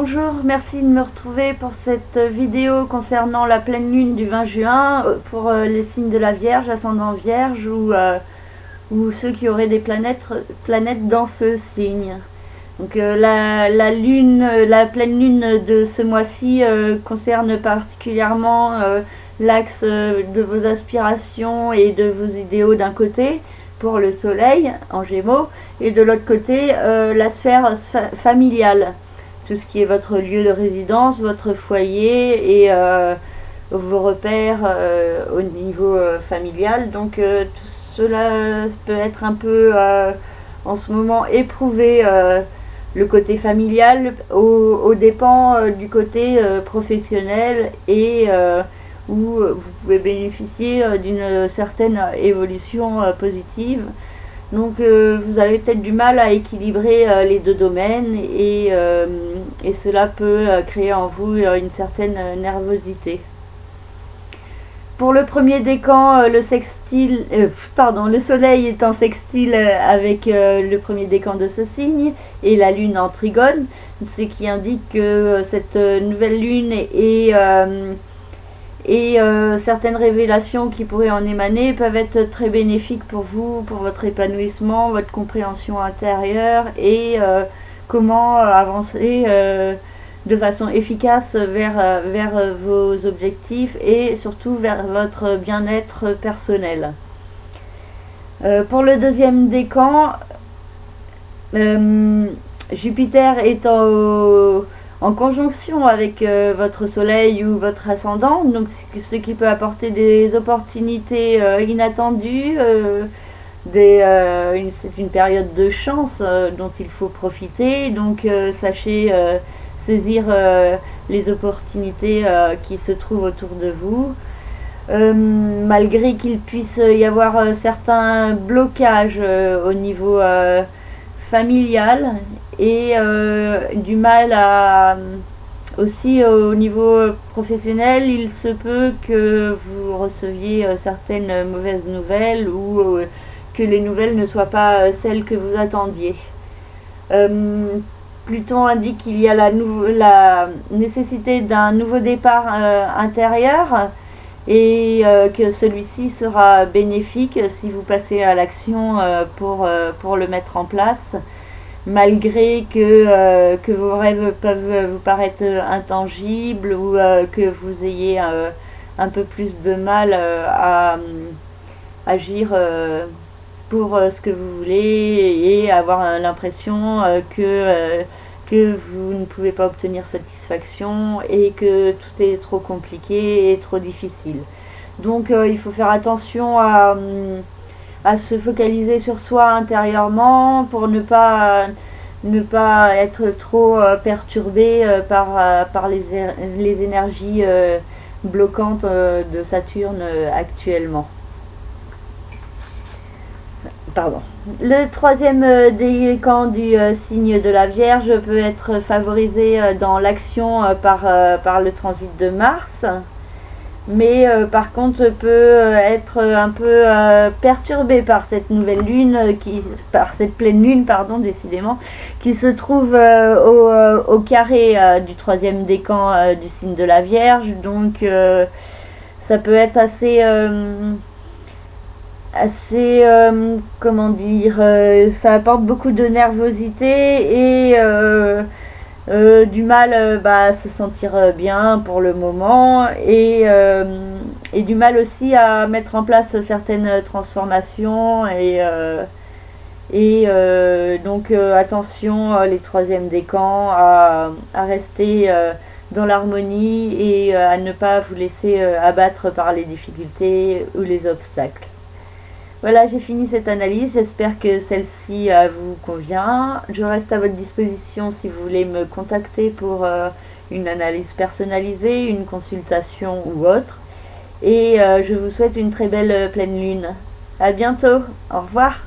Bonjour, merci de me retrouver pour cette vidéo concernant la pleine lune du 20 juin pour les signes de la Vierge, ascendant Vierge ou ceux qui auraient des planètes dans ce signe. Donc la pleine lune de ce mois-ci concerne particulièrement l'axe de vos aspirations et de vos idéaux d'un côté pour le soleil en Gémeaux et de l'autre côté la sphère familiale. Tout ce qui est votre lieu de résidence, votre foyer et vos repères au niveau familial. Donc tout cela peut être un peu en ce moment éprouvé, le côté familial aux dépens du côté professionnel et où vous pouvez bénéficier d'une certaine évolution positive. Donc vous avez peut-être du mal à équilibrer les deux domaines et cela peut créer en vous une certaine nervosité. Pour le premier décan, le soleil est en sextile avec le premier décan de ce signe et la lune en trigone, ce qui indique que cette nouvelle lune et certaines révélations qui pourraient en émaner peuvent être très bénéfiques pour vous, pour votre épanouissement, votre compréhension intérieure et comment avancer de façon efficace vers vos objectifs et surtout vers votre bien-être personnel. Pour le deuxième décan, Jupiter est en conjonction avec votre soleil ou votre ascendant, donc ce qui peut apporter des opportunités inattendues, c'est une période de chance dont il faut profiter, donc sachez saisir les opportunités qui se trouvent autour de vous. Malgré qu'il puisse y avoir certains blocages au niveau familial et du mal aussi au niveau professionnel, il se peut que vous receviez certaines mauvaises nouvelles ou que les nouvelles ne soient pas celles que vous attendiez. Pluton indique qu'il y a la nécessité d'un nouveau départ intérieur et que celui-ci sera bénéfique si vous passez à l'action pour le mettre en place, malgré que vos rêves peuvent vous paraître intangibles ou que vous ayez un peu plus de mal à agir pour ce que vous voulez et avoir l'impression que vous ne pouvez pas obtenir satisfaction et que tout est trop compliqué et trop difficile. Donc il faut faire attention à se focaliser sur soi intérieurement pour ne pas être trop perturbé par les énergies bloquantes de Saturne actuellement. Pardon. Le troisième décan du signe de la Vierge peut être favorisé dans l'action par le transit de Mars, mais par contre peut être un peu perturbé par cette nouvelle lune, par cette pleine lune, pardon, décidément, qui se trouve au carré du troisième décan du signe de la Vierge. Donc ça peut être assez comment dire, ça apporte beaucoup de nervosité et du mal à se sentir bien pour le moment et du mal aussi à mettre en place certaines transformations donc attention les troisièmes décans à rester dans l'harmonie et à ne pas vous laisser abattre par les difficultés ou les obstacles. Voilà, j'ai fini cette analyse, j'espère que celle-ci vous convient. Je reste à votre disposition si vous voulez me contacter pour une analyse personnalisée, une consultation ou autre. Et je vous souhaite une très belle pleine lune. À bientôt, au revoir.